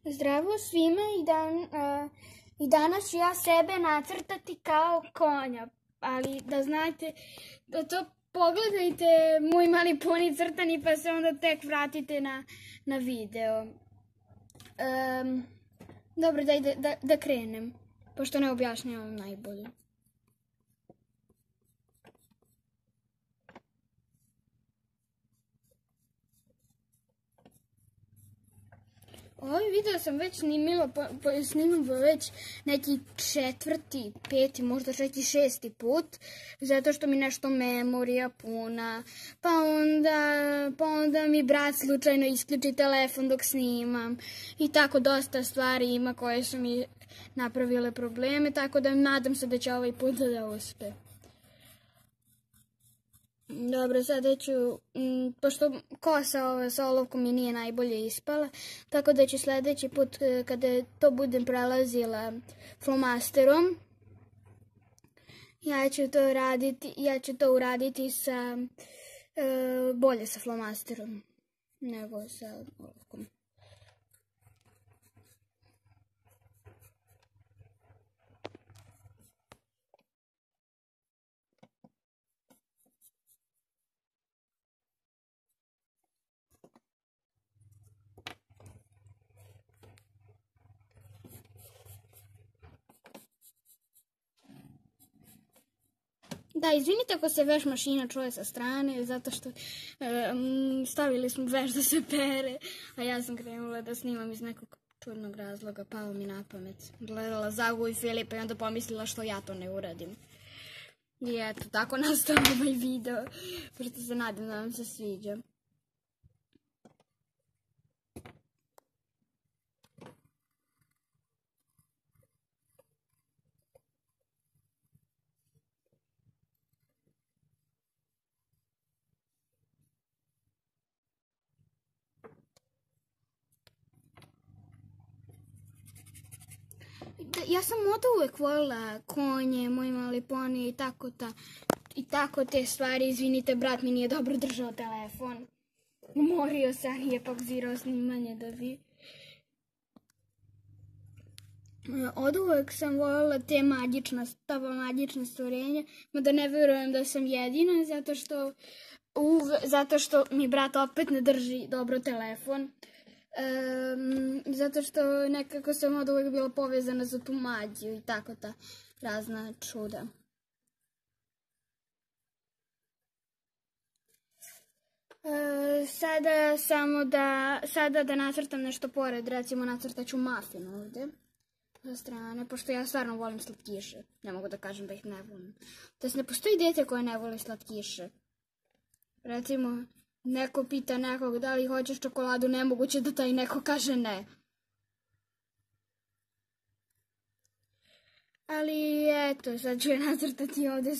Zdravo svima i danas ću ja sebe nacrtati kao konja, ali da znate da to pogledajte moj mali poni crtani pa se onda tek vratite na video. Dobro, daj da krenem, pošto ne objašnjavam najbolje. Ovaj video sam već snimam već neki 4., 5., možda čak i 6. put, zato što mi nešto memorija puna, pa onda mi brat slučajno isključi telefon dok snimam i tako dosta stvari ima koje su mi napravile probleme, tako da nadam se da će ovaj put da uspe. Dobro, sada ću, pošto kosa sa olovkom mi nije najbolje ispala, tako da ću sljedeći put kada to budem prelazila flomasterom, ja ću to uraditi sa, bolje sa flomasterom nego sa olovkom. Da, izvinite ako se veš mašina čuje sa strane, zato što stavili smo veš da se pere, a ja sam krenula da snimam iz nekog čudnog razloga, pao mi na pamet. Gledala Zagu i Filipa i onda pomislila što ja to ne uradim. I eto, tako nastao ovaj video, pošto se nadam da vam se sviđa. Ja sam od uvek volila konje, moj mali poni i tako te stvari. Izvinite, brat mi nije dobro držao telefon. Umorio se, ali je pauzirao snimanje da bi... Od uvek sam volila te magična stvorenja, mada ne verujem da sam jedina, zato što mi brat opet ne drži dobro telefon. Zato što nekako sam od uvijek bila povezana za tu magiju i tako ta razna čuda. Sada da nacrtam nešto pored, recimo nacrtat ću mafin ovdje sa strane, pošto ja stvarno volim slatkiše, ne mogu da kažem da ih ne volim. Da ne postoji dete koje ne voli slatkiše. Recimo, neko pita nekog da li hoćeš čokoladu, nemoguće da taj neko kaže ne. Ali eto, sad ću je nacrtati ovdje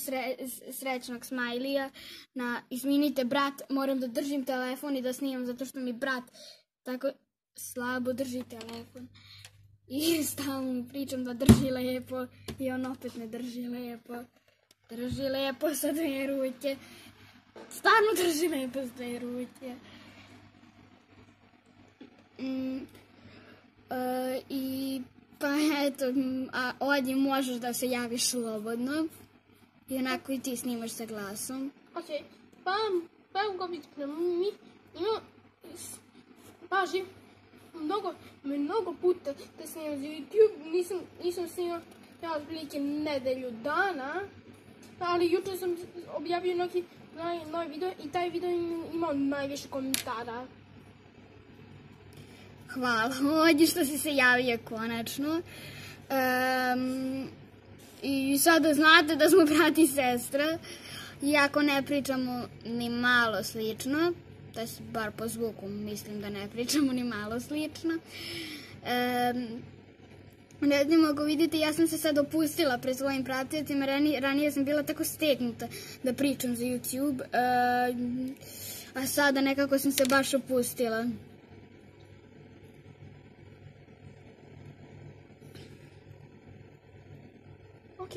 srećnog smajlija. Izvinite, brat, moram da držim telefon i da snimam, zato što mi brat tako slabo drži telefon. I stalno mu pričam da drži lepo i on opet ne drži lepo. Drži lepo sa 2 ruke. Stvarno drži lepo s 2 ruke. Pa eto, ovdje možeš da se javiš slobodno. I onako i ti snimaš sa glasom. Ok, pa ga biti prema mi. Paži, mnogo puta da snimam za YouTube. Nisam snimao otprilike nedelju dana. Ali jučer sam objavio neki novi video i taj video imao najviše komentara. Hvala ovdje što si se javio konačno. I sada znate da smo brat i sestra. Iako ne pričamo ni malo slično, to je bar po zvuku mislim da ne pričamo ni malo slično. Ne znam, ako vidite, ja sam se sad opustila pred svojim pratiocima, ranije sam bila tako stegnuta da pričam za YouTube, a sada nekako sam se baš opustila. Ok,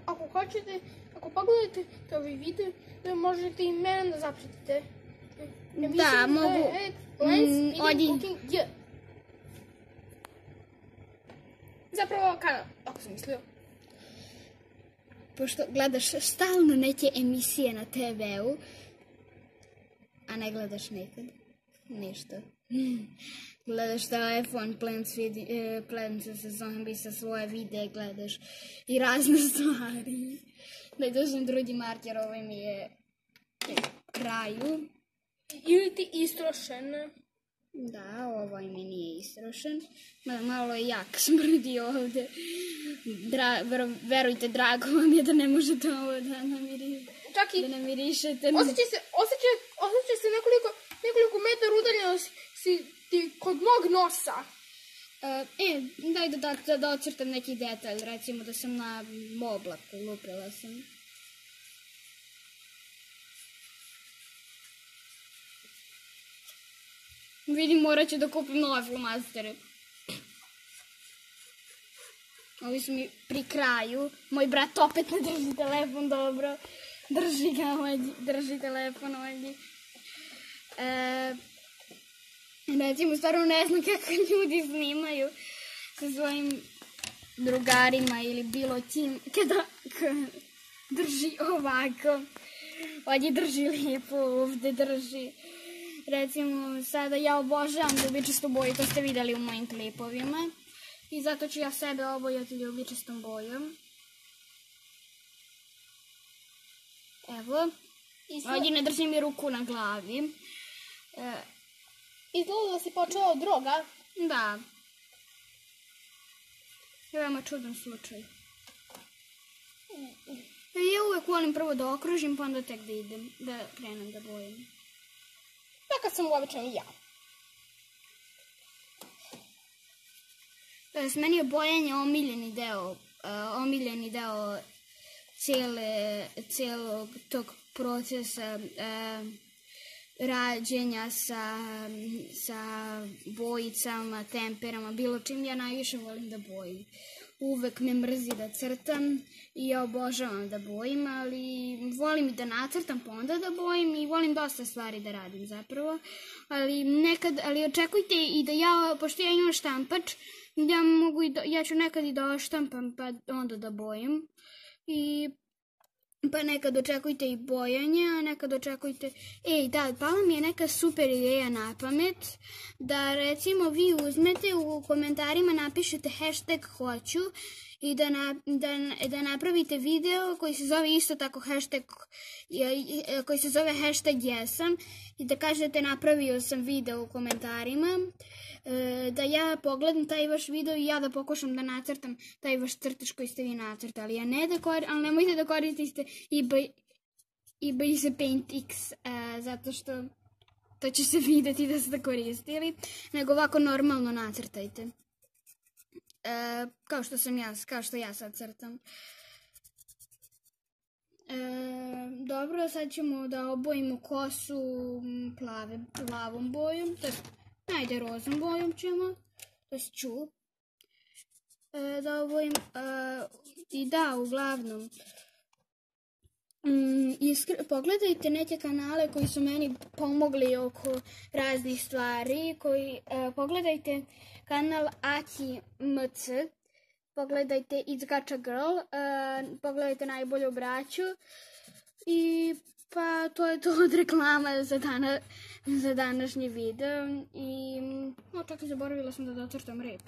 ako hoćete, ako pogledate ovaj video, možete i mene da zapratite. Da, mogu. Lens, Odi. Zapravo, kako sam mislio? Pošto gledaš stalno neke emisije na TV-u, a ne gledaš nekad nešto. Gledaš telefon, Plants vs. Zombies sa svoje videe, gledaš i razne stvari. Da je došli drugi marker, ovaj mi je kraju. Ili ti istrošen? Da, ovaj mi nije istrošen. Malo je jak smrdi ovde. Verujte, drago vam je da ne možete ovo da namirišete. Osjeća se nekoliko metara udaljeno si ti kod mog nosa. Daj da ocrtam neki detalj, recimo da sam na oblaku, lupila sam. Vidim, morat ću da kupim nove flomastere. Ovi su mi pri kraju. Moj brat opet ne drži telefon dobro. Drži ga ovdje, drži telefon ovdje. Recimo, stvarno ne znam kako ljudi snimaju sa svojim drugarima ili bilo kim. Kada drži ovako. Ovdje drži lijepo, ovdje drži. Recimo, sada ja obožavam ljubičastu boju, to ste vidjeli u mojim klipovima. I zato ću ja sebe obojati ljubičastom bojom. Evo. Ovdje ne držim mi ruku na glavi. Izgleda da si počela od droga. Da. Veoma čudan slučaj. Ja uvek volim prvo da okružim, pa onda tek da idem, da krenem da bojim. Takav sam obično i ja. Meni je bojanje omiljeni deo cijelog tog procesa rađenja sa bojicama, temperama, bilo čim. Ja najviše volim da bojim. Uvek me mrzi da crtam i ja obožavam da bojim, ali volim i da nacrtam pa onda da bojim i volim dosta stvari da radim zapravo. Ali očekujte i da ja, pošto ja imam štampač, ja ću nekad i da oštampam pa onda da bojim. Pa nekad očekujte i bojanje, a nekad očekujte... pala mi je neka super ideja na pamet, da recimo vi uzmete u komentarima, napišete hashtag hoću i da napravite video koji se zove isto tako hashtag jesam i da kažete napravio sam video u komentarima, da ja pogledam taj vaš video i ja da pokušam da nacrtam taj vaš crtež koji ste vi nacrtali, ali nemojte da koristite eBay se PaintX, zato što to će se vidjeti da ste koristili, nego ovako normalno nacrtajte. Kao što ja sad crtam. Dobro, sad ćemo da obojimo kosu plavom bojom, ajde rozom bojom ćemo, to ću da obojim, i da, uglavnom, pogledajte neke kanale koji su meni pomogli oko raznih stvari, pogledajte kanal Aki MC, pogledajte It's Gacha Girl, pogledajte Najbolju braću i pa to je to od reklama za današnji video i čak zaboravila sam da docrtam rep.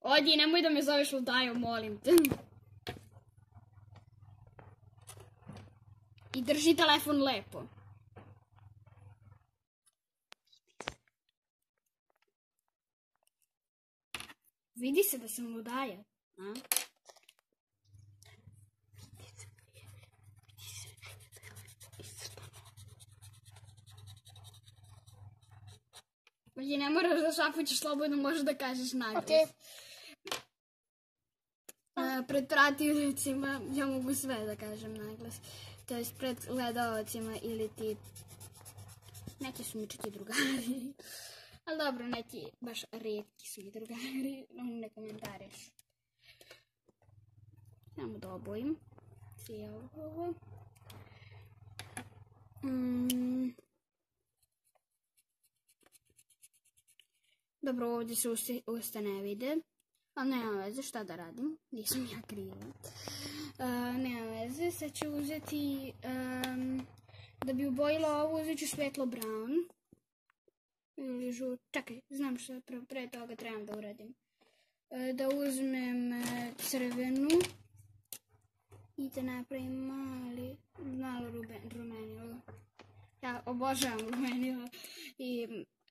Odi, nemoj da me zoveš ludajom, molim te. I drži telefon lepo. Vidi se da sam ludaja. Odi, ne moraš da šapućeš slobodno, možeš da kažeš naglas. Pred pratiocima ja mogu sve da kažem naglas. To je pred gledalcima ili ti... Neki su mi čak i drugari. Ali dobro, neki baš retki su mi drugari. Ne komentariš. Samo da obojim. Cijelo ovo. Dobro, ovdje se usta ne vide. Ali nema veze, šta da radim? Nisam ja kriva. Nema veze, sad ću uzeti, da bi ubojila ovo, uzet ću svetlo brown. Ili čekaj, znam što pre toga trebam da uradim. Da uzmem crvenu i da napravim malo rumenilo. Ja obožavam rumenilo.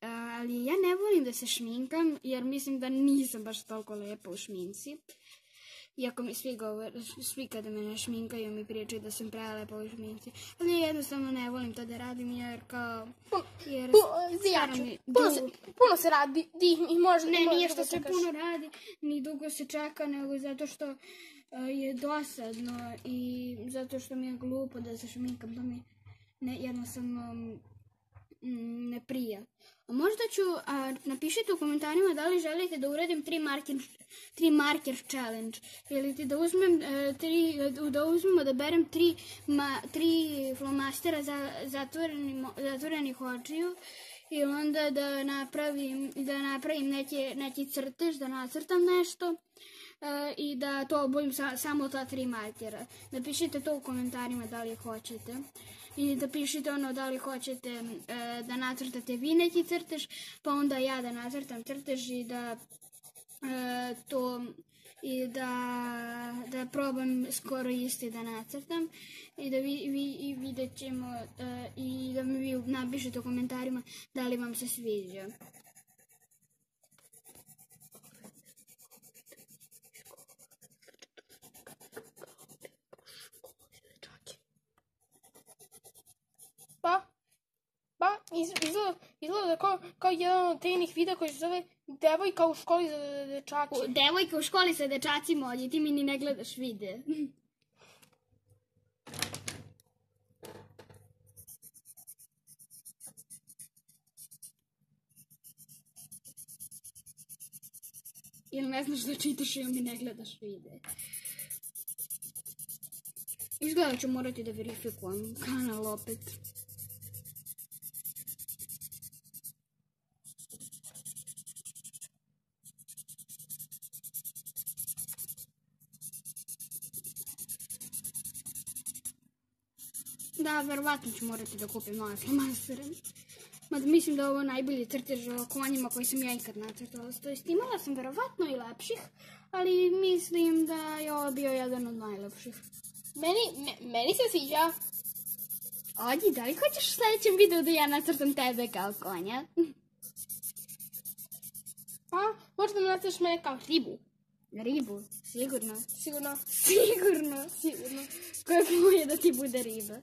Ali ja ne volim da se šminkam, jer mislim da nisam baš toliko lepa u šminci. Iako mi svi kada me ne šminkaju mi pričaju da sam prelepa u šminci. Ali ja jednostavno ne volim to da radim, jer kao... Puno se radi i možda... Ne, nije što se puno radi, ni dugo se čeka, nego zato što je dosadno i zato što mi je glupo da se šminkam. To mi jednostavno ne prija. A možda ću, napišite u komentarima da li želite da uradim 3 marker challenge. Ili ti da uzmemo da berem 3 flomastera zatvorenih očiju i onda da napravim neki crtež, da nacrtam nešto i da to obojim samo ta 3 markera. Napišite to u komentarima da li hoćete. I da pišite da li hoćete da nacrtate vi neki crtež, pa onda ja da nacrtam crtež i da probam skoro isti da nacrtam i da vidjet ćemo i da mi vi napišete u komentarima da li vam se sviđa. Izgleda kao jedan od tenih videa koji se zove Devojka u školi za dečake. Devojka u školi sa dečacima, ovdje ti mi ni ne gledaš videa. Ili ne znaš da čitaš ili mi ne gledaš videa. Izgleda ću morati da verifikujem kanal opet. Da, verovatno ću morati da kupim nove flomastere. Mada mislim da je ovo najbolji crtež o konjima koji sam ja ikad nacrtala. To jest imala sam verovatno i lepših, ali mislim da je ovo bio jedan od najlepših. Meni se sviđa. Odi, da li hoćeš u sljedećem videu da ja nacrtam tebe kao konja? Pa, možda mi nacrtaš mene kao ribu. Ribu? Sigurno. Sigurno. Koja je moja da ti bude riba?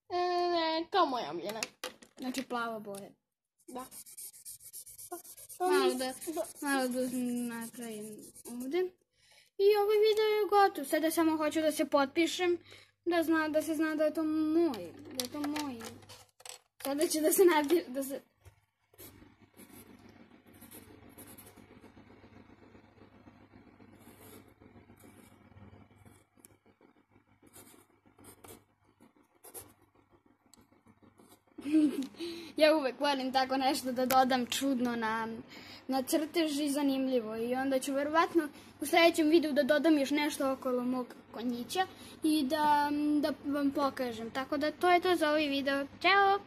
Ne, kao moja omiljena. Znači plava boja. Da. Malo da napravim ovdje. I ovaj video je gotov. Sada samo hoću da se potpišem, da se zna da je to moj. Sada ću da se napišem, ja uvek volim tako nešto da dodam čudno na crtež i zanimljivo. I onda ću verovatno u sljedećem videu da dodam još nešto okolo mog konjića i da vam pokažem. Tako da to je to za ovaj video. Ćao!